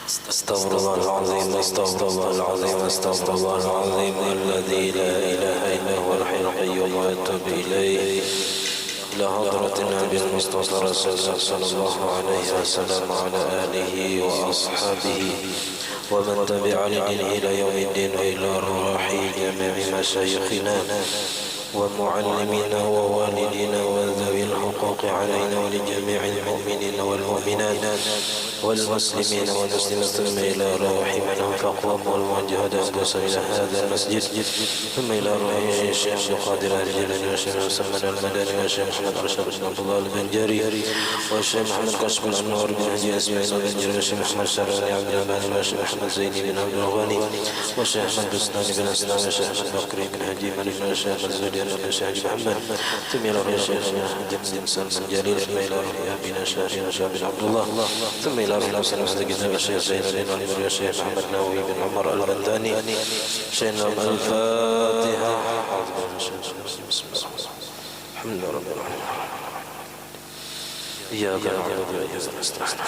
استغفر الله العظيم استغفر الله العظيم استغفر الله العظيم الذي لا إله إلا هو الحي القيوم وأتوب إليه إلى حضرة النبي المصطفى رسول الله صلى الله عليه وسلم وعلى آله وأصحابه ومن تبع لدينه إلى يوم الدين وإلى أرواح جميع مشايخنا ومعلمينا ووالدينا وذوي الحقوق علينا ولجميع المؤمنين والمؤمنات والمسلمين والمسلمات إلى روح من أنفقوا والمجهد أنفسهم إلى هذا المسجد ثم إلى روح الشيخ عبد القادر الجيلاني والشيخ مسمى المدني والشيخ محمد رشاد بن عبد الله البنجاري والشيخ محمد كشف الأنوار بن هدي إسماعيل البنجاري والشيخ محمد شراني عبد الرحمن والشيخ محمد زيني بن عبد الغني والشيخ أحمد بسناني بن أسلام والشيخ أحمد بكري بن هدي مالك والشيخ الزودي بن الشيخ محمد ثم إلى روح الشيخ جميل سلمان الجليل ثم إلى روح أبينا الشيخ بن عبد الله ثم إلى روح الأمثال المستقيم الشيخ زين الدين والمريا الشيخ محمد ناوي بن عمر البنداني شيخنا الفاتحة الحمد لله رب العالمين إياك نعبد وإياك نستعين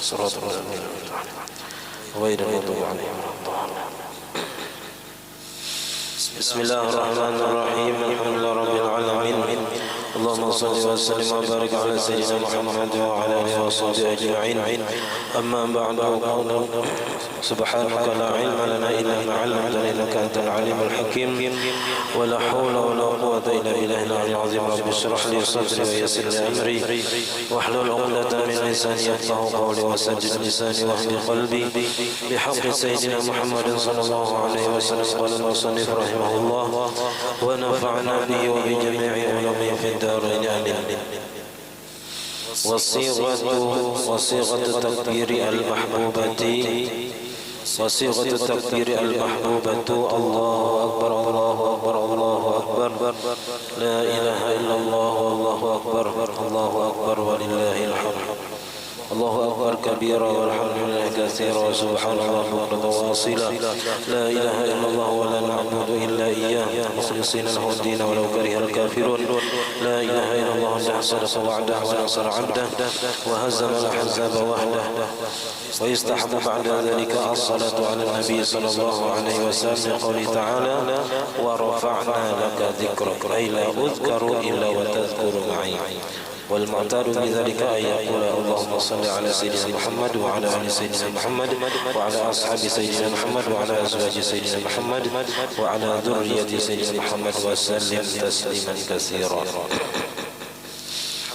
صراط الذين أنعمت عليهم غير المغضوب عليهم ولا الضالين بسم الله الرحمن الرحيم الحمد لله رب العالمين اللهم صل وسلم وبارك على سيدنا محمد وعلى اله وصحبه اجمعين اما بعد سبحانك لا علم لنا الا ما علمتنا انك انت العليم الحكيم ولا حول ولا قوه الا بالله العلي العظيم رب اشرح لي صدري ويسر لي امري واحلل عقدة من لساني يفقهوا قولي وسدد لساني واهد قلبي بحق سيدنا محمد صلى الله عليه وسلم قال المصنف رحمه الله ونفعنا به وبجميع علومه في الدارين آمين. وصيغة تكبير المحبوبة الله أكبر الله أكبر الله أكبر لا إله إلا الله والله أكبر الله أكبر ولله الحمد الله أكبر كبيرا والحمد لله كثيرا وسبحان الله بكرة وأصيلا لا إله إلا الله ولا نعبد إلا إياه مخلصين له الدين ولو كره الكافرون لا إله إلا الله وحده صدق وعده ونصر عبده وهزم الأحزاب وحده ويستحب بعد ذلك الصلاة على النبي صلى الله عليه وسلم قوله تعالى ورفعنا لك ذكرك أي لا أذكر إلا وتذكر معي والمعتاد بذلك أن يقول اللهم صل على سيدنا محمد وعلى آل سيدنا محمد وعلى أصحاب سيدنا محمد وعلى أزواج سيدنا محمد وعلى ذرية سيدنا محمد وسلم تسليما كثيرا.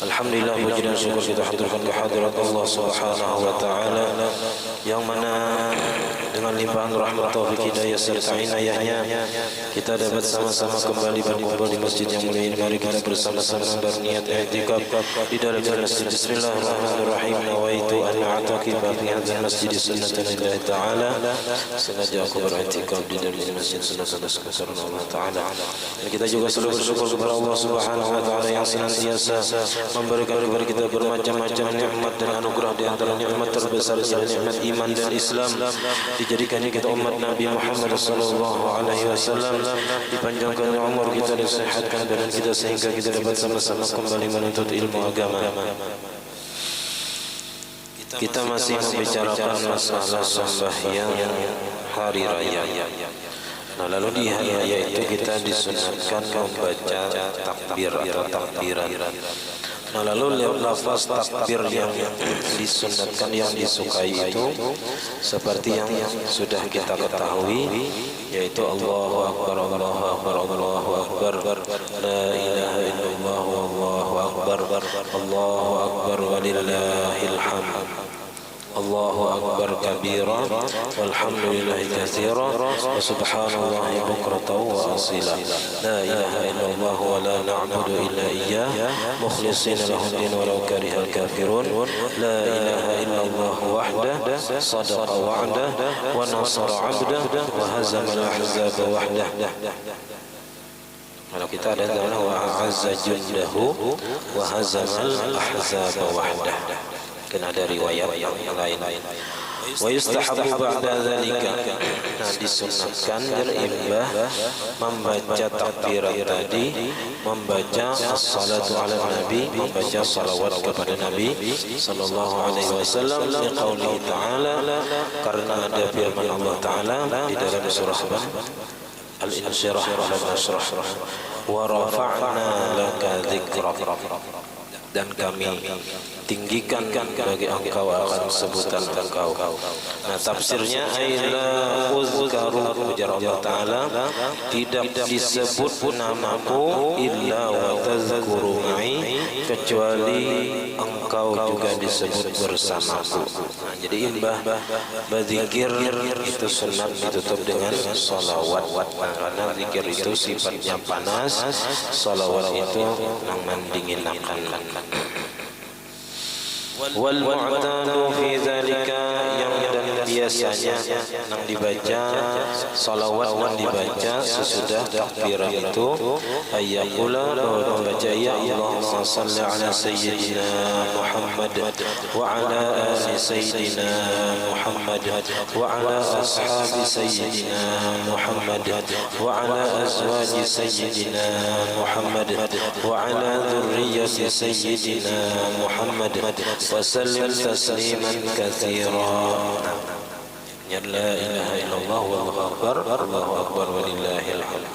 Alhamdulillah, puji dan syukur kita haturkan kehadirat Allah Subhanahu wa taala yang mana dengan limpahan rahmat taufik hidayah serta inayahnya kita dapat sama-sama kembali berkumpul di masjid yang mulia ini. Mari kita bersama-sama berniat i'tikaf di dalam masjid. Bismillahirrahmanirrahim. Nawaitu an a'takifa fi hadzal masjid sunnatan lillahi ta'ala. Sengaja aku beriktikaf di dalam masjid sunnatan karena Allah taala. Dan kita juga selalu bersyukur kepada Allah Subhanahu wa taala yang senantiasa memberikan kepada kita bermacam-macam nikmat dan anugerah. Di antara nikmat terbesar adalah nikmat iman dan Islam. Dijadikannya kita umat Nabi Muhammad sallallahu alaihi wasallam, dipanjangkan umur kita, disehatkan badan kita sehingga kita dapat sama-sama kembali menuntut ilmu agama. Kita masih membicarakan masalah sembahyang hari raya. Nah, lalu di hari raya itu kita disunatkan membaca takbir atau takbiran. Nah, lalu lafaz takbir yang disunatkan, yang disukai itu seperti yang sudah kita ketahui, yaitu Allahu Akbar, Allahu Akbar, Allahu Akbar, la ilaha illallah, Allahu Akbar, Allahu Akbar walillahil hamd. Allahu Akbar kabira walhamdulillahi katsira wa subhanallahi bukratan wa asila la ilaha illallah wa la na'budu illa iyyah mukhlishina lahu ad-din walau karihal kafirun la ilaha illallah wahdah sadaqa wa'dah wa nasara 'abdah wa hazama al-ahzaba wahdah. Kalau kita ada dalam wa azza jundahu wa hazama al-ahzaba wahdah. Kena ada riwayat yang lain. Wa yustahabu ba'da dzalika. Nah, disunatkan imbah membaca takbiran tadi, membaca as-salatu ala nabi, membaca salawat kepada Nabi sallallahu alaihi wasallam liqaulihi ta'ala, karena ada firman Allah taala di dalam surah Al-Insyirah wa rafa'na laka dzikrak, dan kami tinggikan bagi engkau akan sebutan engkau. Nah, tafsirnya aila uzkaru, ujar Allah taala, tidak disebut namaku illa wa tazkuru ma'i, kecuali engkau juga disebut bersamaku. Nah, jadi imbah berzikir itu sunat ditutup dengan salawat, karena zikir itu sifatnya panas, salawat itu mendinginkan. Wal mu'tadu fi dzalika, yang dan biasanya yang dibaca salawat yang dibaca sesudah takbiran itu ayyaqula, membaca ya Allahumma shalli ala sayyidina Muhammad wa ala ali sayyidina Muhammad wa ala ashabi sayyidina Muhammad wa ala azwaji sayyidina Muhammad wa ala dhurriyyati sayyidina Muhammad wasallim tasliman katsira. Ya la ilaha illallah wallahu akbar walillahil hamd.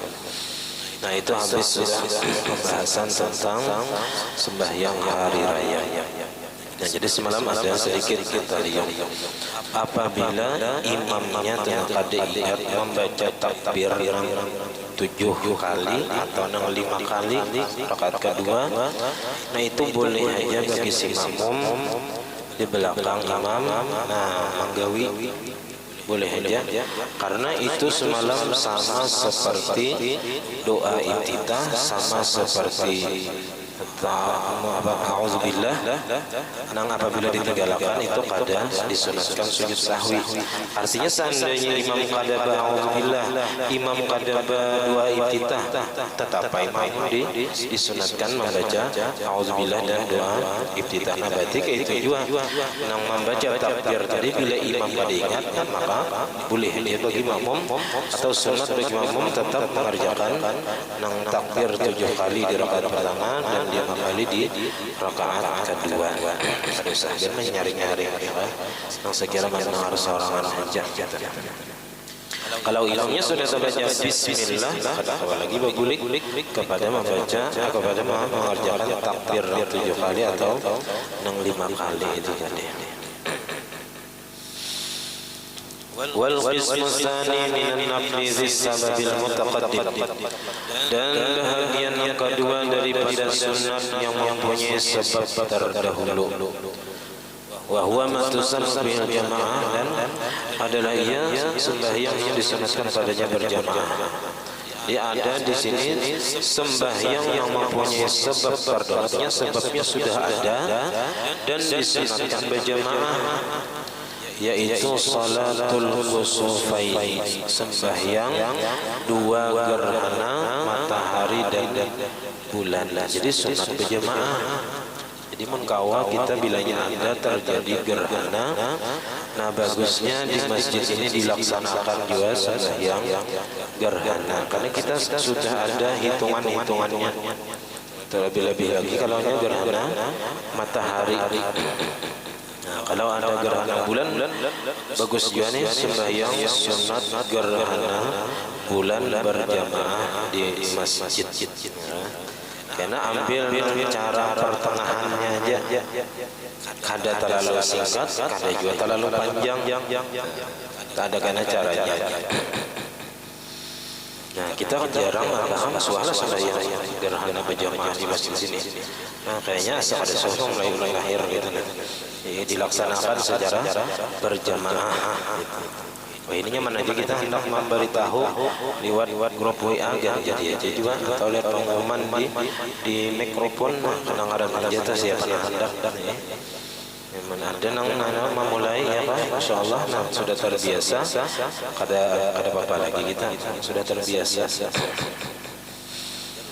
Nah, itu habis sudah pembahasan tentang sembahyang hari raya. Nah, jadi semalam ada sedikit kita lihat apabila imamnya telah ingat membaca takbir 7 kali atau 5 kali rakaat kedua, nah itu boleh aja bagi si makmum di belakang imam, nah manggawi boleh aja, karena itu semalam sama seperti doa iftitah, sama seperti a'udzubillah. Nang apabila ditegalakan itu kadang disunatkan sujud sahwi. Artinya seandainya imam kada a'udzubillah, imam kada doa iftitah, tetap imam disunatkan membaca a'udzubillah dan doa iftitah. Nah, berarti itu juga nang membaca takbir tadi bila imam kada ingat, maka boleh dia bagi makmum atau sunat bagi makmum tetap mengerjakan nang takbir 7 kali di rakaat pertama dan 5 kali di rakaat kedua. Ada sahabat menyari-nyari yang sekira mendengar seorang aja. Kalau imamnya sudah terbaca bismillah, apalagi bergulik kepada membaca, kepada mengerjakan takbir 7 kali atau 5 kali itu tadi. Wal qismu tsani minan nafli dzis sababil mutaqaddim, dan bahagian yang kedua daripada sunat yang mempunyai sebab terdahulu, wa huwa ma tusannu bil jamaah, dan adalah ia sembahyang yang disunatkan padanya berjamaah. Ya, ada di sini sembahyang yang mempunyai sebab terdahulu, sebabnya sudah ada dan disunatkan berjamaah, yaitu salatul khusufain, sembahyang 2 gerhana matahari dan bulan. Jadi sunat berjamaah. Jadi mengkawa kita bilanya ada terjadi gerhana, nah bagusnya di masjid ini dilaksanakan juga sembahyang gerhana, karena kita sudah ada hitungan-hitungannya. Terlebih-lebih lagi kalau ada gerhana matahari. Nah, kalau ada gerhana bulan, bagus juga nih sembahyang sunat gerhana bulan berjamaah di masjid. Karena ambil cara pertengahannya aja, kada terlalu singkat, kada juga terlalu panjang, ada karena caranya. Nah, kita kan jarang paham suara sembahyang gerhana berjamaah di masjid sini. Nah, kayaknya asal ada sosok mulai lahir gitu. Dilaksanakan secara berjamaah gitu. Wah, ininya mana aja kita hendak memberitahu lewat grup WA jadi aja juga, atau lihat pengumuman di mikrofon, kadang ada aja tuh siapa yang hendak ya. Memang ada nang memulai ya Pak, insyaallah nah sudah terbiasa, kada apa-apa lagi kita sudah terbiasa.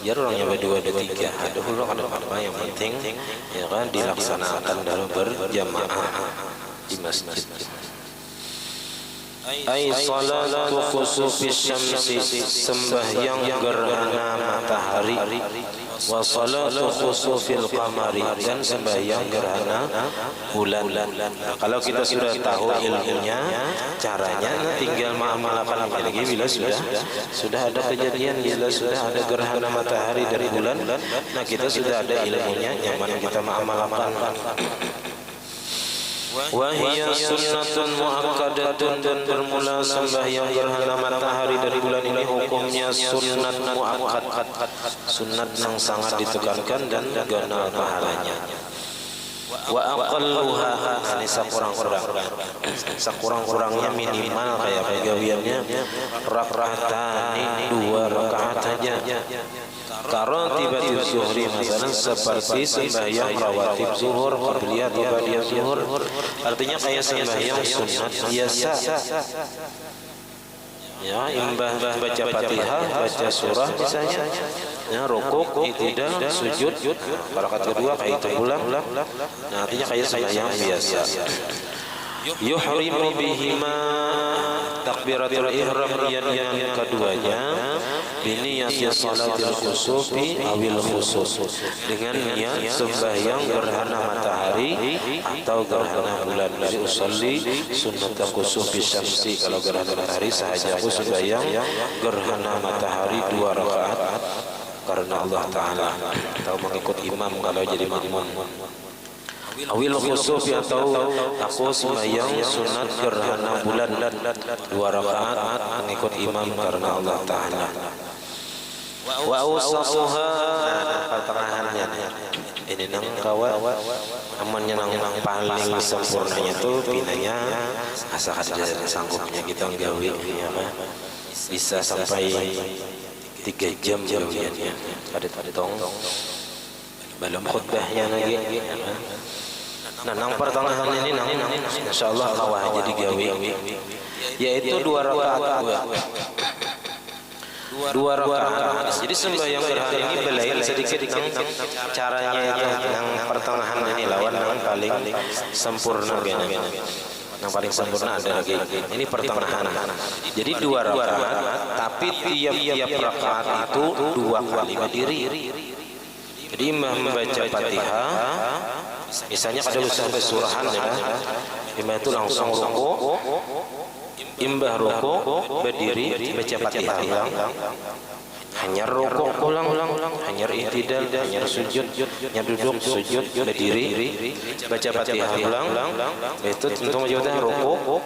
Biar orangnya berdua ada 3, ada orang ada apa, yang penting ya kan dilaksanakan dalam berjamaah di masjid. Ai salatu khusufis syamsi, sembahyang gerhana matahari, wa salatu khusufil qamari, dan sembahyang gerhana bulan. Kalau kita sudah tahu ilmunya, caranya tinggal mengamalkan lagi bila sudah ada kejadian, bila sudah ada gerhana matahari dari bulan, nah kita sudah ada ilmunya, yang mana kita mengamalkan. Wahia sunnatun muakkadatun, dan bermula sembahyang gerhana matahari dari bulan ini hukumnya sunnat muakkad, sunnat yang sangat ditekankan dan ganal pahalanya. Wa aqalluha, ini sakurang-kurangnya minimal kayak pegawaiannya rak'atani, 2 rakaat saja. Karotibatul zuhri, misalnya seperti sembahyang rawatib zuhur, qabliyah atau ba'diyah zuhur, artinya kayak sembahyang sunat biasa. Ya, imbah baca Fatihah, baca surah misalnya, ya, rukuk, i'tidal, sujud, rakaat kedua kayak itu ulang. Nah, artinya kayak sembahyang biasa. Yuhrimu bihima, takbiratul ihram yang keduanya, biniyati salatil khusufi awil khusus, dengan niat sembahyang gerhana matahari atau gerhana bulan. Dari usolli sunnat khusufi syamsi, kalau gerhana matahari sahaja aku sembahyang gerhana matahari 2 rakaat karena Allah Ta'ala, atau mengikut imam kalau jadi makmum. Awil khusuf, atau aku sembahyang sunat gerhana bulan 2 rakaat mengikut imam karena Allah Ta'ala. Wa awsatuha, pertengahannya ini nang kawa amannya nang paling sempurnanya tuh pinanya asa ada sanggupnya kita nggawe, ya mah bisa sampai 3 jam gaweannya pada tong belum khutbahnya lagi. Nah, nang pertengahan ini nang insyaallah kawah jadi gawe, yaitu 2 rakaat. 2 rakaat. Jadi sembahyang gerhana ini belain sedikit nang caranya itu nang pertengahan ini lawan nang paling sempurna gini. Yang paling sempurna ada lagi. Ini pertengahan. Jadi 2 rakaat, tapi tiap-tiap rakaat itu 2 kali berdiri. Jadi imam membaca Fatihah, misalnya ada sampai surahan ya, imam itu langsung rukuk, imbah rukuk berdiri baca Fatihah ulang, hanya rukuk ulang, hanya i'tidal, hanya sujud, hanya duduk, sujud, berdiri, baca Fatihah ulang, itu tentu maksudnya rukuk,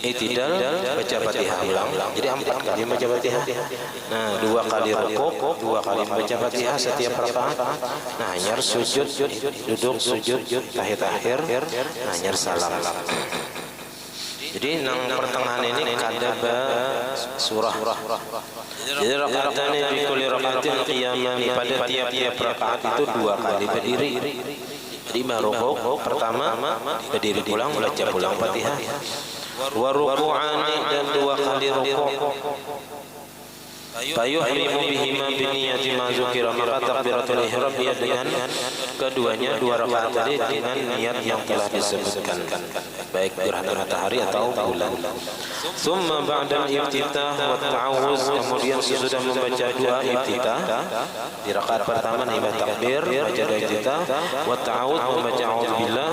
i'tidal, baca Fatihah ulang. Jadi 4 kali baca Fatihah. Nah, 2 kali rukuk, 2 kali baca Fatihah setiap rakaat. Nah, hanya sujud, duduk, sujud, tahiyat akhir, hanya salam. Jadi nang pertengahan ini kada surah. Jadi rakaatnya di kulli rakaatin qiyaman, pada tiap-tiap rakaat itu 2 kali berdiri. Jadi rukuk pertama berdiri pulang baca pulang Fatihah. Wa ruku'ani, dan 2 kali rukuk. Fayuhrimu bihima biniyati ma dzukira, maka takbiratul ihram dia dengan keduanya 2 rakaat tadi dengan niat yang telah disebutkan, baik gerhana matahari atau bulan. Tsumma ba'da al-iftitah wa ta'awuz, kemudian sesudah membaca doa iftitah di rakaat pertama nih takbir, baca doa iftitah, wa ta'awuz membaca a'udzubillah,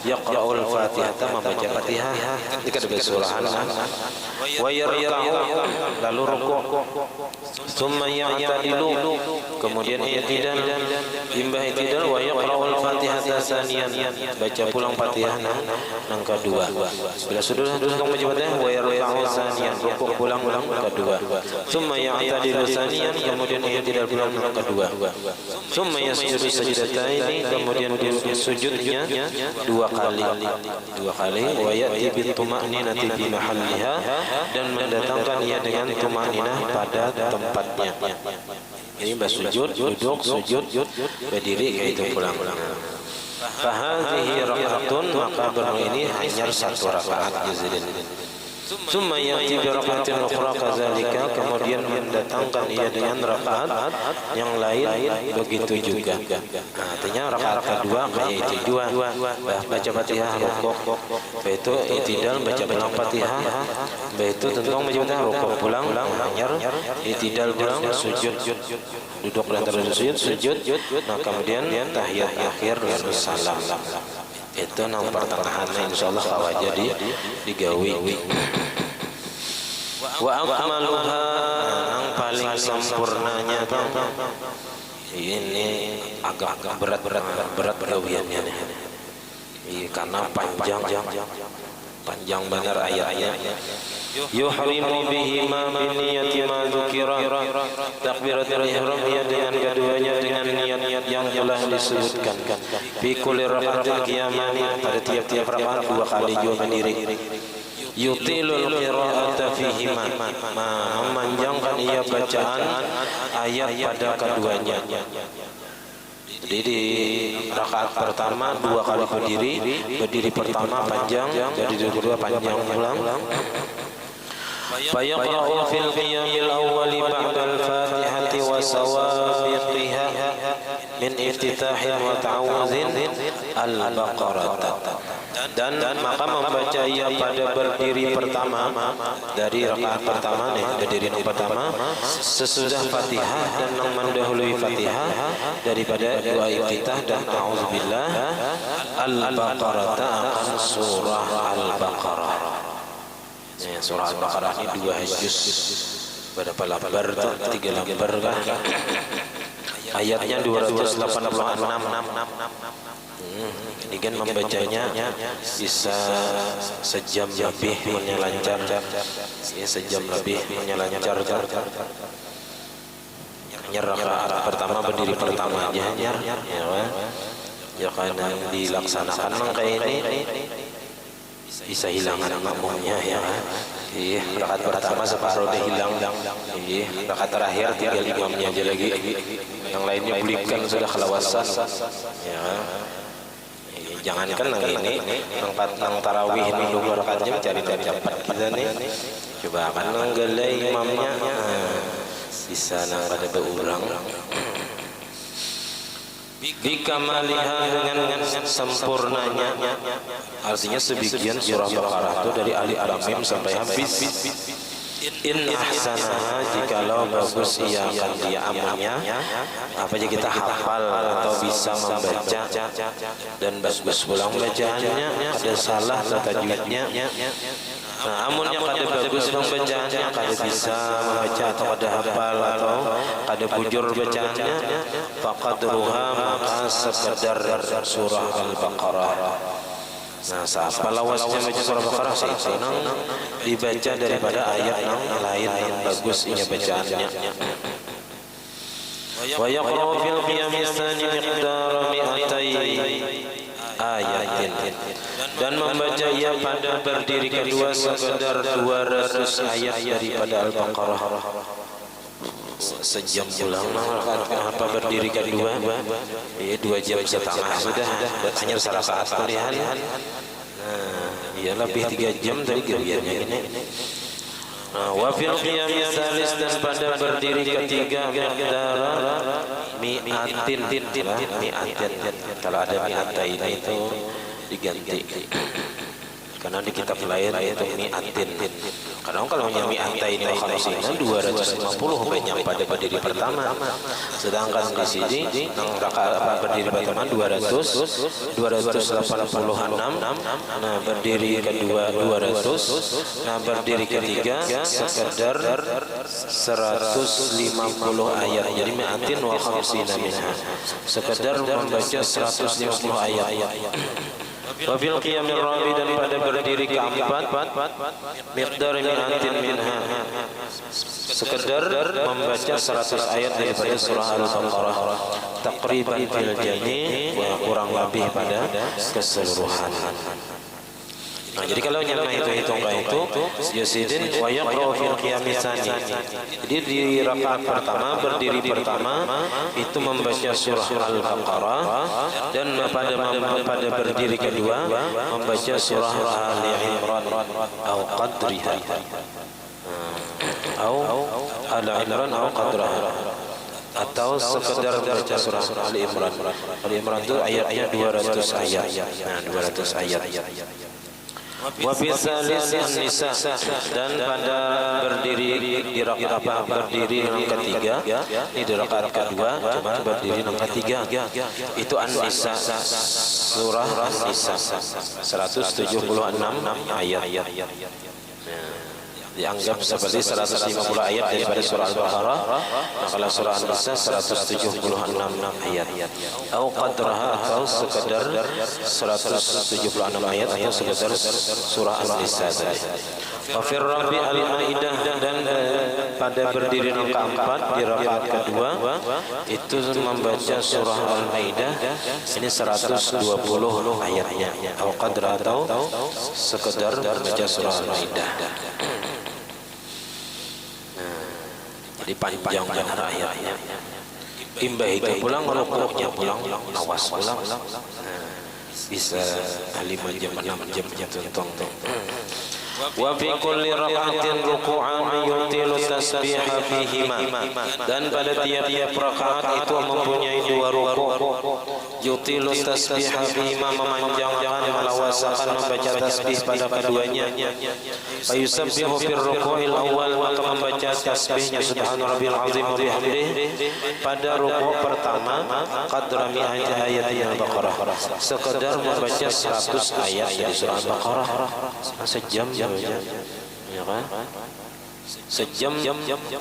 yaqra'ul Fatihah, membaca Fatihah dikatakan surahan, wa yarka'u, lalu rukuk, tsumma ya'tadilu, kemudian i'tidal, imbah i'tidal, wa yaqra'ul Fatihah tsaniyan, baca pulang Fatihah nang kedua. Bila sudah kamu baca Fatihah, wa yarka'u tsaniyan, rukuk pulang kedua. Tsumma ya'tadilu tsaniyan, kemudian i'tidal pulang nang kedua. Tsumma yasjudu sajdataini, kemudian sujudnya 2 kali. Wa ya'ti bit tuma'ninati fi mahalliha, dan mendatangkan ia dengan tuma'ninah pada tempatnya. Ini sujud, duduk, sujud, berdiri kayak itu pulang. Fahadhihi rakaatun, maka ini hanya 1 rakaat jazilin. Summa ya'ti bi raka'atin ukhra kadzalika, kemudian mendatangkan ia dengan rakaat yang lain begitu juga. Nah, artinya rakaat kedua kayak itu dua, baca Fatihah rukuk, itu i'tidal baca ulang Fatihah, itu tentang baca Fatihah rukuk pulang, hanyar i'tidal pulang, sujud, duduk dan terus sujud, nah kemudian tahiyat akhir lalu salam. Itu nang pertengahannya insyaallah kawaja digawi. Wa akmaluha, nang paling sempurnanya ini agak berat gawiannya nih. Iya, karena panjang benar ayatnya. Yuhrimu bihima biniyati ma dzukira, takbiratul ihram ya dengan keduanya dengan niat yang telah disebutkan. Fi kulli raka'atin qiyamani, pada tiap-tiap rakaat dua kali juga berdiri. Yutilul qira'ata fihima, memanjangkan ia bacaan ayat pada keduanya. Jadi di rakaat pertama dua kali berdiri pertama panjang, jadi di kedua panjang ulang. Fayaqra'u fil qiyamil awwali ba'dal fatihati wa sawabiqiha min iftitahin wa ta'awuzin al-baqarah. Dan maka membaca ia pada berdiri pertama dari rakaat pertama nih, berdiri pertama sesudah Fatihah dan yang mendahului Fatihah daripada doa iftitah dan a'udzubillah al-baqarah, akan surah al-baqarah. Ya, surah al-baqarah ini 2 juz, berapa lembar tuh? 3 lembar kan? Ayatnya 286. Ini kan membacanya bisa sejam lebih lancar, ya sejam lebih lancar. Rakaat pertama berdiri pertama aja ya kan dilaksanakan kayak ini bisa hilangan makmumnya ya. Iya, rakaat pertama separuh udah hilang. Iya, rakaat terakhir tinggal imamnya aja lagi. Yang lainnya belikan sudah kelawasan. Ya. Jangankan yang ini, yang tarawih ini 2 rakaat jam cari cepat kita nih. Coba kan nanggalai imamnya, bisa nang pada beurang. Bikamaliha, dengan sempurnanya, artinya sebagian surah Baqarah itu dari alif lam mim sampai habis. In ahsanaha, jikalau bagus ia akan dia amalnya, apa aja kita hafal atau bisa membaca dan bagus pulang bacaannya, ada salah atau tajwidnya. Nah, amunnya kada bagus bacaannya, kada bisa membaca atau kada hafal atau kada bujur bacaannya, faqadruha, maka sekedar surah al-Baqarah. Nah, siapa lawasnya baca surah Baqarah sih senang dibaca daripada ayat yang lain yang bagus ia bacaannya. Wa yaqra'u fil qiyamis tsani miqdara mi'atai ayatin, dan membaca ia pada berdiri kedua sekedar 200 ayat daripada Al-Baqarah. Sejam pulang apa berdiri kedua, 2 jam setengah sudah hanya rakaat pilihan. Ya lebih 3 jam dari gawiannya ini. Wa fil qiyamis salis, dan pada berdiri ketiga miqdara mi'atin. Kalau ada mi'atain itu diganti, karena di kitab lain itu mi'atin. Karena kalau yang mi'atain itu khamsina 250 banyak pada berdiri pertama. Sedangkan di sini nang rakaat berdiri pertama 286. Nah, berdiri kedua 200. Nah, berdiri ketiga sekedar 150 ayat. Jadi mi'atin wa khamsina minha. Sekedar membaca 150 ayat. Wafil qiyamir rabi, dan pada berdiri keempat miqdar mi'atin minha, sekedar membaca 100 ayat daripada surah Al-Baqarah, takriban fil jami', kurang lebih pada keseluruhan. Nah, jadi kalau nyama hitung itu yasidin wa yaqra'u fil qiyamisani. Jadi di rakaat pertama berdiri pertama itu membaca surah Al-Baqarah, dan pada berdiri kedua membaca surah Ali Imran atau qadriha. Atau Al-Imran atau qadraha, atau sekedar baca surah Ali Imran. Ali Imran itu ayatnya 200 ayat. Nah, 200 ayat. Wa fi tsalis an-nisa, dan pada berdiri di rakaat berdiri yang ketiga, ini di rakaat kedua cuma berdiri yang ketiga, itu an-nisa, surah an-nisa 176 ayat. Dianggap seperti 150 ayat daripada surah Al-Baqarah. Nah, kalau surah An-Nisa 176 ayat. Atau qadraha, atau sekedar 176 ayat, atau sekedar surah An-Nisa tadi. Wa fi rabi' al-Maidah, dan pada berdiri yang keempat di rakaat kedua itu membaca surah Al-Maidah, ini 120 ayatnya. Atau qadraha, atau sekedar baca surah Al-Maidah. Dipanjang ayatnya. Imbah itu pulang, rukuknya pulang, awas pulang. Bisa 5 jam 6 jam tuntong. Wa fi kulli raka'atin ruku'an yutilu tasbiha fihima, dan pada tiap-tiap rakaat itu mempunyai 2 rukuk. Yutilu tasbiha fihima, memanjangkan, melawasakan membaca tasbih pada keduanya. Fa yusabbihu fir ruku'il awal, maka membaca tasbihnya subhana rabbil azim wa bihamdihi pada rukuk pertama qadra mi'ati ayatin al-Baqarah, sekedar membaca 100 ayat dari surah Al-Baqarah. Sejam ya kan? Sejam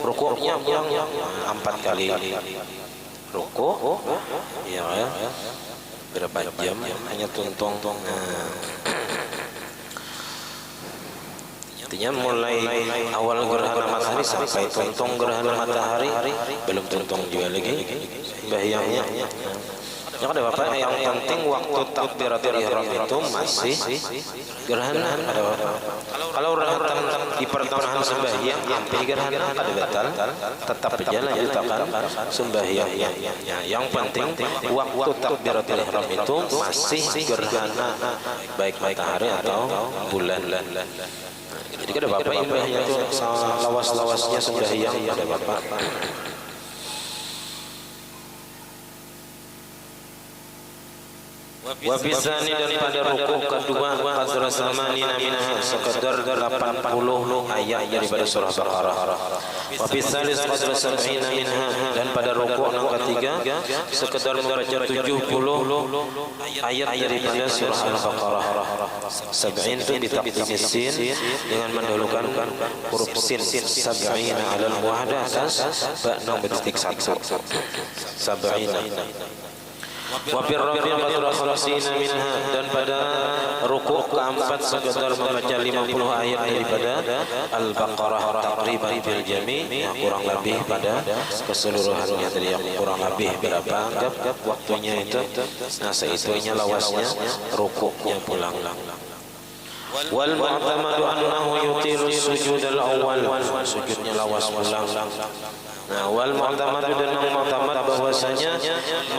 rukuknya pulang 4 kali rukuk, ya kan? Berapa jam hanya tuntong. Artinya mulai awal gerhana matahari sampai tuntong gerhana matahari, belum tuntong juga lagi bahyangnya. Ya ada Bapak, yang penting waktu takbiratul ihram itu masih gerhana. Ada Bapak. Kalau datang di pertengahan sembahyang sampai gerhana ada batal, tetap aja lanjutkan sembahyangnya. Yang penting waktu takbiratul ihram itu masih gerhana, baik matahari atau bulan. Jadi ada Bapak imbahnya itu lawas-lawasnya sembahyang ada Bapak. Wa fi tsani, dan pada rukuk kedua qadra samanina minha, sekedar 80 ayat daripada surah Baqarah. Wa fi tsalis qadra sab'ina minha, dan pada rukuk yang ketiga sekedar membaca 70 ayat daripada surah Al-Baqarah. Sab'in itu bitaqdim sin, dengan mendahulukan huruf sin. Sab'ina 'ala al-muwahhadah atas ba' bertitik 1. Sab'ina. Wa fi rabi' qadra khamsina minha, dan pada rukuk keempat sekedar membaca 50 ayat daripada Al-Baqarah takriban fil jami', kurang lebih pada keseluruhannya tadi, yang kurang lebih berapa anggap waktunya itu. Nah, seitunya lawasnya rukuknya pulang. Wal mu'tamadu annahu yutilu sujud al-awwal, sujudnya lawas pulang. Nah, wal mu'tamadu, dan mu'tamad bahwasanya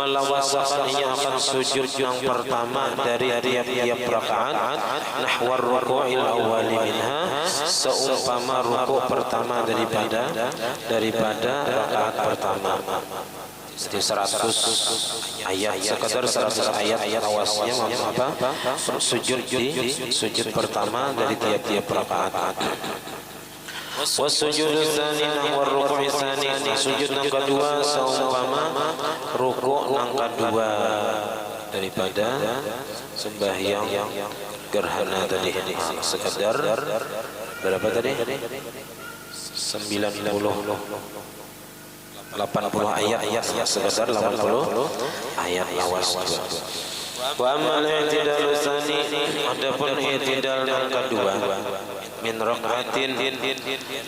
melawasakan ia akan sujud yang pertama dari tiap-tiap rakaat, nahwar ruku'il awwali minha, seumpama rukuk pertama daripada rakaat pertama. Jadi 100 ayat, sekedar 100 ayat awasnya apa? Sujud di sujud pertama dari tiap-tiap rakaat. Wasujud tsani wa ruku' tsani, sujud yang kedua seumpama rukuk yang kedua daripada sembahyang gerhana tadi. Sekedar berapa tadi? 80 ayat, sekedar 80 ayat awas. Wa amal i'tidal tsani, adapun i'tidal yang kedua, min rak'atin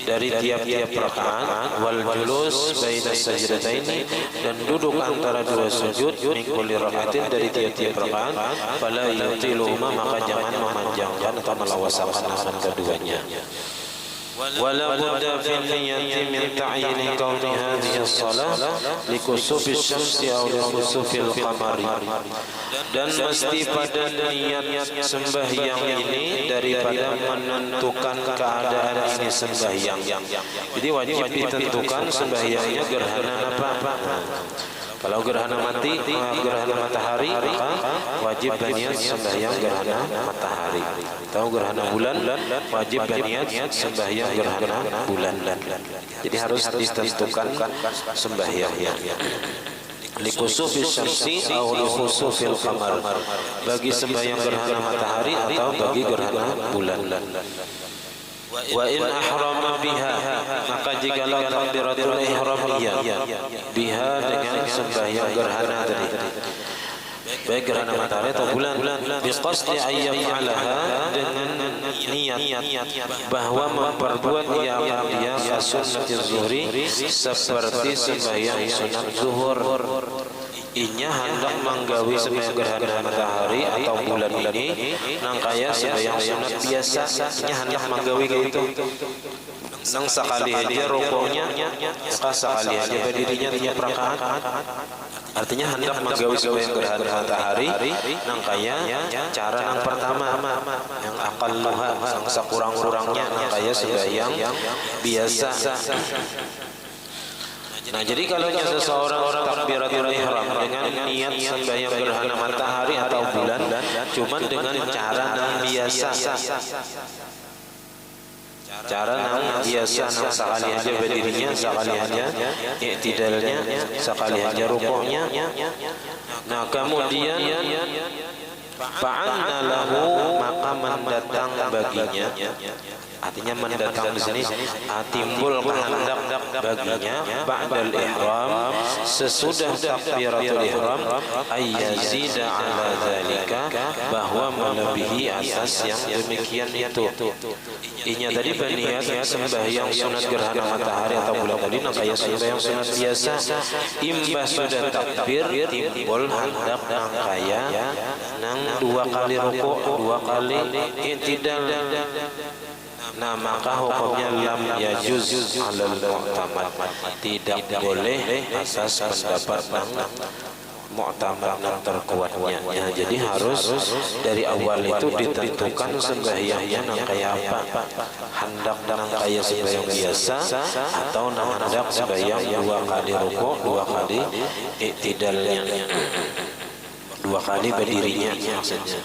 dari tiap-tiap rakaat, wal julus baina sajdataini dan duduk antara dua sujud, min kulli rak'atin dari tiap-tiap rakaat, fala yutiluhuma maka jangan memanjangkan atau melawasakan akan keduanya. ولا بد في النية من تعيين كون هذه الصلاة لكسوف الشمس أو لكسوف القمر. Dan mesti pada niat sembahyang ini daripada menentukan keadaan ini sembahyang. Jadi wajib ditentukan sembahyangnya gerhana apa. Kalau gerhana mati, gerhana matahari, maka wajib berniat sembahyang gerhana matahari. Atau gerhana bulan, wajib berniat sembahyang gerhana bulan. Jadi harus ditentukan sembahyangnya. Likusufis syamsi atau likusufil qamar, bagi sembahyang gerhana matahari atau bagi gerhana bulan. Wa in ahrama biha, maka jikalau takbiratul ihram biha dengan sembahyang gerhana tadi, baik gerhana matahari atau bulan, biqasdi ayyaf'alaha, dengan niat bahwa memperbuat ia kasunnatiz zuhri, seperti sembahyang sunat zuhur. Inya hendak menggawi sembahyang gerhana matahari atau bulan ini nangkaya sembahyang sunat biasa. Inya hendak menggawi gitu, nang sekali aja rukuknya, sekali aja berdirinya tiap rakaat. Artinya hendak menggawi sembahyang gerhana matahari nangkaya cara yang pertama, yang aqalluha, yang sekurang-kurangnya nangkaya sembahyang biasa. Nah, jadi kalau seseorang takbiratul ihram dengan niat sembahyang gerhana matahari atau bulan, cuman dengan cara yang biasa, nang sekali aja berdirinya, sekali aja i'tidalnya, sekali aja rukuknya. Nah, kemudian fa'anna lahu, maka mendatang baginya. Artinya mendatang di sini timbul kehendak baginya ba'dal ihram, sesudah takbiratul ihram, ayyazida ala dzalika, bahwa melebihi atas yang demikian itu. Inya tadi berniat sembahyang sunat gerhana matahari atau bulan tadi nangkaya sembahyang sunat biasa, imbas sudah takbir timbul hendak nangkaya nang 2 kali rukuk, 2 kali i'tidal. Nah, maka hukumnya lam yajuz alal mu'tamad, tidak boleh asas pendapat nang mu'tamad yang terkuatnya. Ya, jadi harus dari awal itu ditentukan sembahyangnya nang kayak apa, hendak nang kayak sembahyang biasa atau nang hendak sembahyang 2 kali rukuk, 2 kali i'tidalnya, 2 kali berdirinya maksudnya.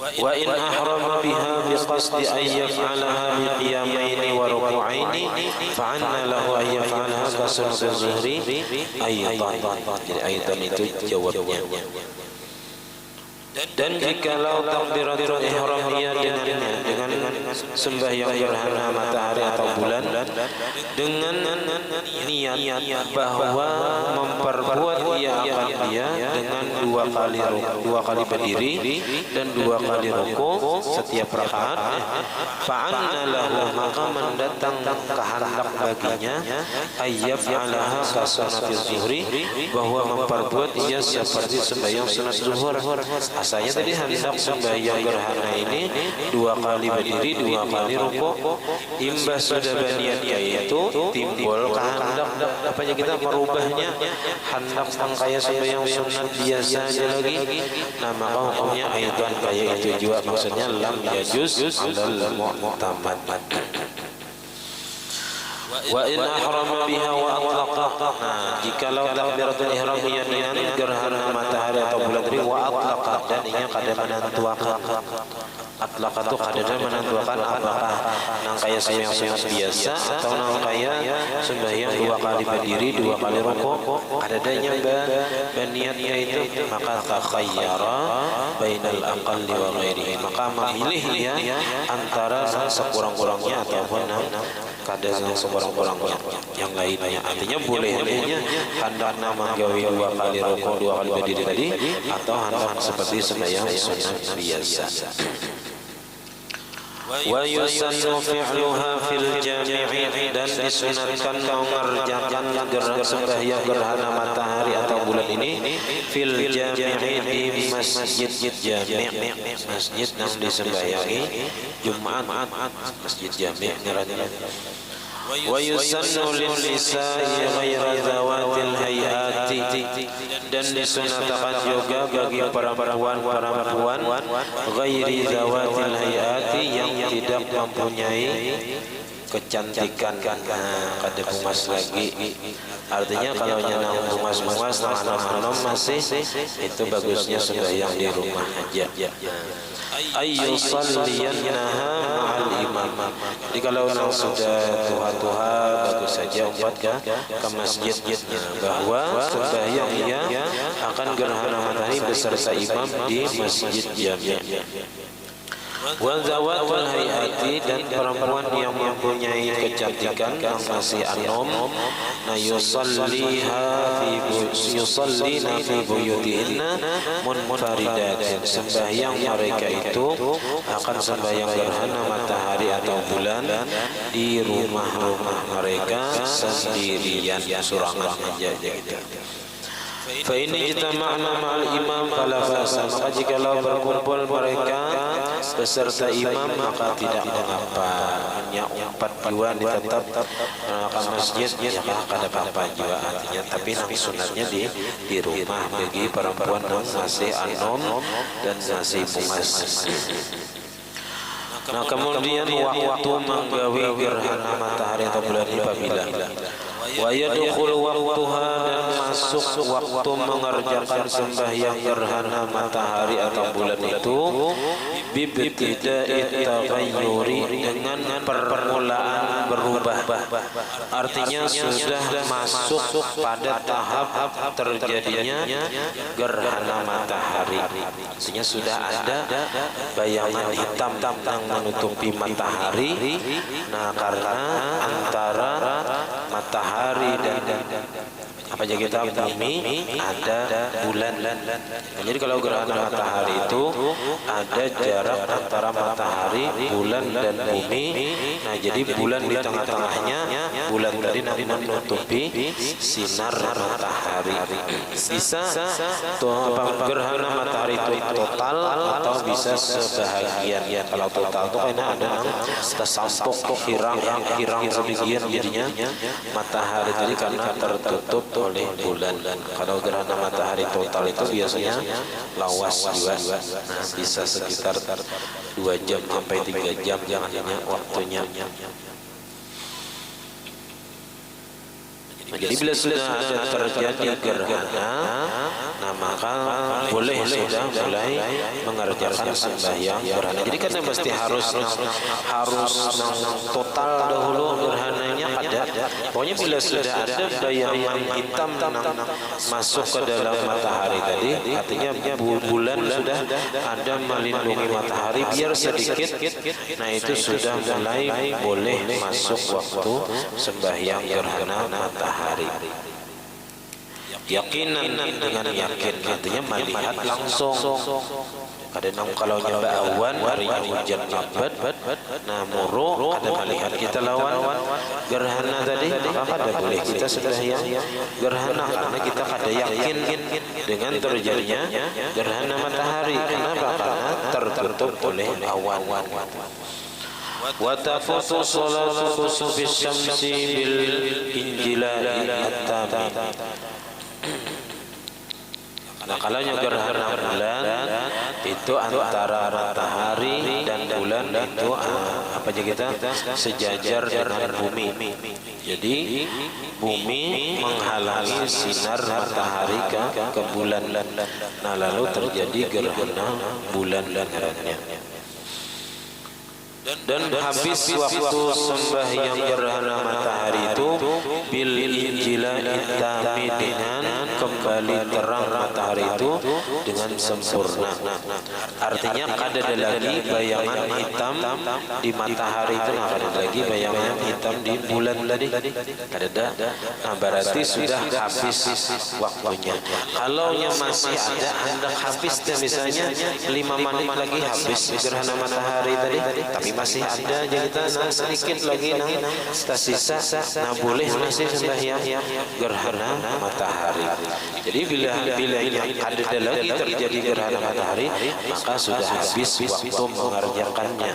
Wa in ahrama biha biqasdi an yaf'alaha bi qiyamaini wa ruku'aini fa'anna lahu an yaf'alaha ka sunnatiz zuhri aidan. Jadi aidan itu jawabnya. Dan jikalau takbiratul ihram dengan sembahyang gerhana matahari atau bulan dengan niat bahwa memperbuat ia akan dia dengan 2 kali berdiri dan 2 kali rukuk setiap rakaat, fa'anna lahu, maka mendatang kehendak baginya ayyaf'alaha ka sunnatiz zuhri, bahwa memperbuat ia seperti sembahyang sunat zuhur. Asalnya tadi hendak sembahyang gerhana ini 2 kali berdiri, 2 kali rukuk, imbas sudah berniat yaitu timbul kehendak apanya kita merubahnya, hendak kayak sembahyang sunat biasa aja lagi. Nah, maka hukumnya aidan kayak itu juga, maksudnya lam yajuz alal mu'tamad. Wa in ahrama biha wa atlaqa, jikalau takbiratul ihram dengan gerhana matahari atau bulan tadi wa atlaqa, dan ia kada menentukan. Atlaqa itu kada menentukan apakah nang kaya sembahyang sunat biasa atau nang kaya sembahyang 2 kali berdiri, 2 kali rukuk, kadanya berniatnya itu, maka takhayyara bainal aqalli wa ghairihi, maka memilih dia antara sekurang-kurangnya ataupun kada seorang-orangnya yang lainnya. Artinya bolehnya hendaknya menggawi 2 kali rukuk 2 kali berdiri tadi, atau hendak seperti sembahyang sunat biasa. Wa yusannu fi'luha fil jami'i, dan disunatkan mengerjakan gerak sembahyang gerhana matahari atau bulan ini fil jami'i di masjid jami', masjid yang disembahyangi Jumat, masjid jami' ngaranna. Wa yusannu lin nisa'i ghaira zawatil hayati, dan disunatkan juga bagi perempuan ghairi zawatil hayati, yang tidak mempunyai kecantikan. Kada bungas lagi, artinya kalau nyenang bungas-bungas anom-anom masih, itu bagusnya sembahyang di rumah aja. Ayyusalliyannaha ma'al imam. Jadi kalau sudah tuha-tuha bagus saja umpat ke masjid, bahwa sembahyang ia akan gerhana matahari beserta imam di masjid jami'. Wa zawatul hayati, dan perempuan yang mempunyai kecantikan yang masih anom, na yusallina fi buyutihinna munfaridatin, sembahyang mereka itu akan sembahyang gerhana matahari atau bulan di rumah-rumah mereka sendirian, sorangan aja gitu. Fa ini kita makna ma'al imam fala ba'sa, maka jikalau berkumpul mereka beserta imam maka tidak mengapa. Hanya umpat jiwa ditetap ke masjid, ya kada apa-apa jiwa, artinya tapi nang sunatnya di rumah bagi perempuan yang masih anom dan masih bungas. Nah, kemudian waktu menggawi gerhana matahari atau bulan ini apabila wa yadkhul waqtuha, dan masuk waktu mengerjakan sembahyang gerhana matahari atau bulan itu bibtida'i taghayyuri, dengan permulaan berubah. Artinya sudah masuk pada tahap terjadinya gerhana matahari. Artinya sudah ada bayangan hitam yang menutupi matahari. Nah, karena antara matahari dan apa aja kita bumi ada bulan. Jadi kalau gerhana matahari itu ada jarak antara matahari, bulan dan bumi. Nah, jadi bulan di tengah-tengahnya, bulan tadi nanti menutupi sinar matahari. Bisa gerhana matahari itu total atau bisa sebahagian. Kalau total itu kayaknya ada tersampuk hirang sebagian jadinya matahari tadi karena tertutup oleh bulan. Kalau gerhana matahari total itu biasanya lawas juga. Nah, bisa sekitar 2 jam sampai 3 jam jangannya waktunya. Jadi bila sudah ada terjadi gerhana, nah maka boleh sudah mulai mengerjakan sembahyang gerhana. Jadi kan mesti harus total dahulu gerhananya ada. Pokoknya bila sudah ada bayangan hitam masuk ke dalam matahari tadi, artinya bulan sudah ada melindungi matahari biar sedikit. Nah, itu sudah mulai boleh masuk waktu sembahyang gerhana matahari. Yakinan, dengan yakin, artinya melihat langsung. Kadang kalau nyembah awan harinya hujan lebat, nah muruk ada melihat kita lawan gerhana tadi, maka kada boleh kita sembahyang gerhana karena kita kada yakin dengan terjadinya gerhana matahari. Kenapa? Karena tertutup oleh awan. Wa tafutu salatu khusufis syamsi bil injilai at-tami. Nah, kalau gerhana bulan itu antara matahari dan bulan itu apa aja kita sejajar dengan bumi. Jadi bumi menghalangi sinar matahari ke bulan. Nah, lalu terjadi gerhana bulan dannya. Dan habis waktu sembahyang gerhana matahari itu bil injilai tami, dengan kembali terang matahari itu dengan sempurna. Artinya kada ada lagi bayangan hitam di matahari itu, kada ada lagi bayangan hitam di bulan tadi, kada ada. Nah, berarti sudah habis waktunya. Kalau yang masih ada hendak habis, misalnya 5 menit lagi habis gerhana matahari tadi, tapi masih ada jadi sedikit lagi tersisa, nah boleh masih sembahyang gerhana matahari. Jadi bila ada lagi terjadi gerhana matahari, maka sudah habis waktu mengerjakannya.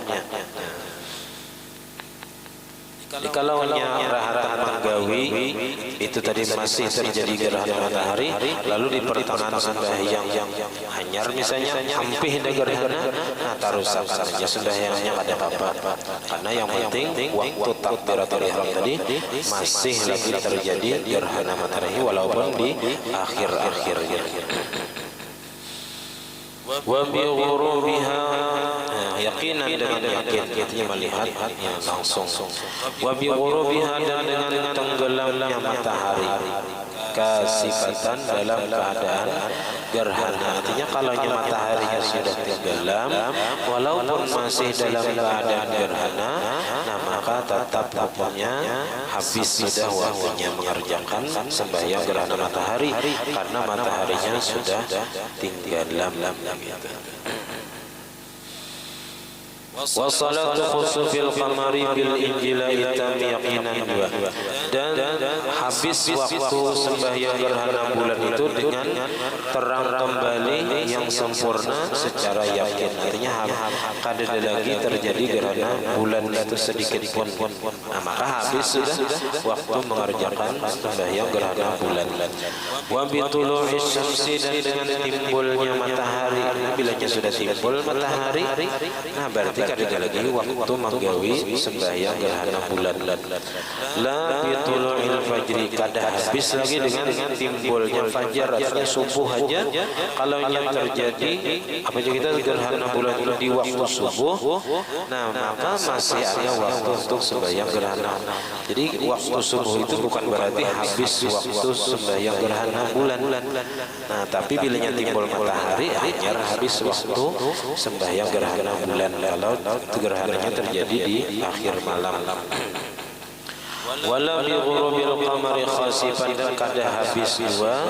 Kalau rahatan menggawi itu tadi masih terjadi gerhana matahari, lalu di pertengahan sembahyang yang hanyar misalnya hampir ada gerhana, nah tarusakan saja sembahyangnya ada apa-apa, karena yang penting waktu takbiratul ihram tadi masih lagi terjadi gerhana matahari walaupun di akhir-akhir. Wa bi ghurubiha, yakinan dengan yakin, artinya melihat langsung. Wa bi ghurubiha, dan dengan tenggelamnya matahari, kasifatan dalam keadaan gerhana. Artinya kalau mataharinya sudah tenggelam walaupun masih dalam keadaan gerhana, nah maka tetap hukumnya habis sudah waktunya mengerjakan sembahyang gerhana matahari, karena mataharinya sudah tenggelam gitu. Wa salatu khusufil qamari bil injilai tam yaqinan dua, dan habis waktu sembahyang gerhana bulan itu dengan terang kembali yang sempurna secara yakin. Artinya kada ada lagi terjadi gerhana bulan itu sedikit pun. Nah, maka habis sudah waktu mengerjakan sembahyang gerhana bulan. Wa bi tulu'i syamsi, dan dengan timbulnya matahari. Bilanya sudah timbul matahari, nah berarti kada ada lagi waktu menggawi sembahyang gerhana bulan. La bi tulu'il fajri, kada habis lagi dengan timbulnya fajar, artinya subuh aja. Kalau yang terjadi apa aja kita gerhana bulan itu di waktu subuh, nah maka masih ada waktu untuk sembahyang gerhana. Jadi waktu subuh itu bukan berarti habis waktu sembahyang gerhana bulan. Nah, tapi bilanya timbul matahari hanya habis waktu sembahyang gerhana bulan kalau gerhananya terjadi di akhir malam. Wala bi ghurubil qamari khasifan, dan kada habis dua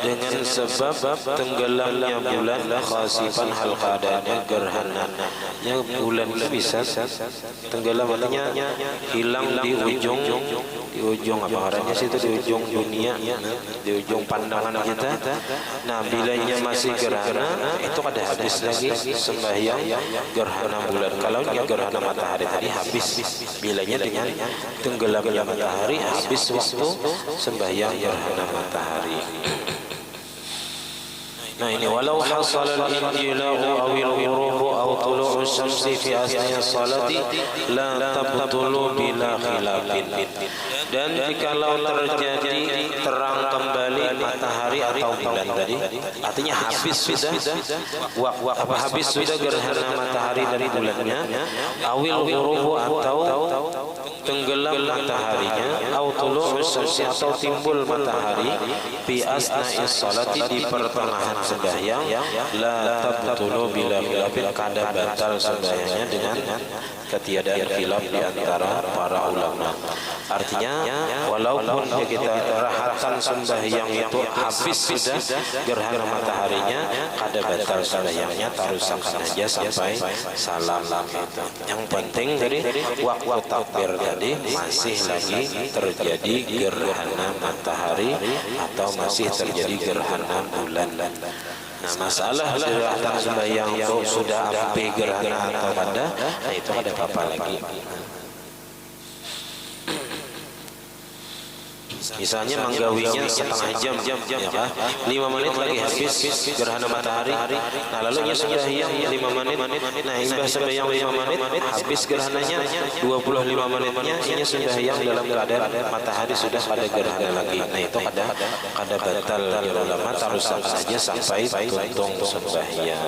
dengan sebab tenggelamnya bulan khasifan hal keadaannya gerhana. Yang bulan itu bisa tenggelam, artinya hilang di ujung apa orangnya situ, di ujung dunia, di ujung pandangan kita. Nah, bilanya masih gerhana itu kada habis lagi sembahyang gerhana bulan. Kalau gerhana matahari tadi habis bilanya dengan tenggelamnya matahari, habis waktu sembahyang gerhana matahari. Nah ini walau hasal al-injilau awil ghurubu aw tulu'u syamsi fi asna'i salati la tabtulu bila khilafin. Dan jikalau terjadi terang kembali matahari atau bulan tadi, artinya habis sudah habis sudah gerhana matahari dan bulannya, awil ghurubu atau tenggelam mataharinya, aw tulu'u syamsi atau timbul matahari fi asna'i salati di pertengahan sembahyang, la tabtulu bila khilafin, kada batal sembahyangnya dengan ketiadaan khilaf di antara para ulama. Artinya walaupun kita rahatan sembahyang itu habis sudah gerhana mataharinya, kada batal sembahyangnya, tarusakan aja sampai salam gitu. Yang penting dari waktu takbir tadi masih lagi terjadi gerhana matahari atau masih terjadi gerhana bulan. Nah, masalah rahatan sembahyang itu sudah sampai gerhana atau kada, nah itu ada apa lagi. Misalnya menggawinya setengah jam, ya kan? 5 menit lagi habis gerhana matahari. Nah, lalu sembahyang 5 menit. Nah, imbas sembahyang 5 menit habis gerhananya 25 menitnya ini sembahyang dalam keadaan matahari sudah pada gerhana lagi. Nah, itu kada batal ulama, tarusan saja sampai tuntung sembahyang.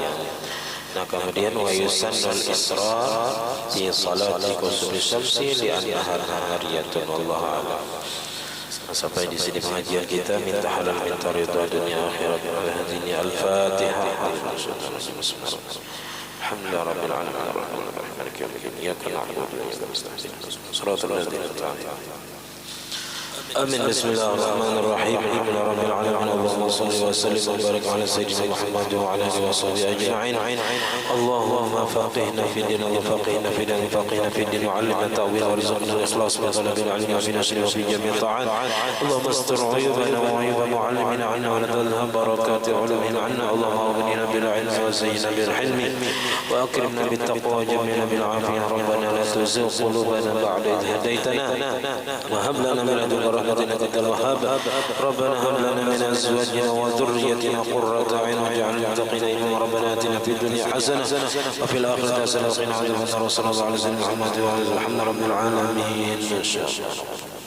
Nah, kemudian wa yusannul israr fi salati kusufi syamsi li annaha nahariyatun wallahu a'lam. Sampai di sini pengajian kita, minta halal minta ridha dunia akhirat. Hadhihi al-Fatihah. Alhamdulillah rabbil alamin arrahmanir rahim maliki yaumiddin iyyaka na'budu wa iyyaka nasta'in shiratal ladzina an'amta 'alaihim. آمين. بسم الله الرحمن الرحيم. الحمد لله رب العالمين. اللهم صل وسلم وبارك على سيدنا محمد وعلى آله وصحبه أجمعين. اللهم فقهنا في الدين وفقهنا في الدين وفقهنا في الدين وعلمنا التأويل وارزقنا الإخلاص في طلب العلم وفي نشر وفي جميع الطاعات. اللهم استر عيوبنا وعيوب معلمنا عنا ولا تذهب بركات علومنا عنا. اللهم أغننا بالعلم وزينا بالحلم وأكرمنا بالتقوى وجملنا بالعافية. ربنا لا تزغ قلوبنا بعد إذ هديتنا وهب لنا من لدنك رحمة إنك أنت الوهاب. ربنا هب لنا من أزواجنا وذريتنا قرة أعين واجعلنا للمتقين إماما. ربنا آتنا في الدنيا حسنة وفي الآخرة حسنة وقنا عذاب النار. صلى الله على سيدنا محمد وعلى آله وصحبه رب العالمين. إن شاء الله.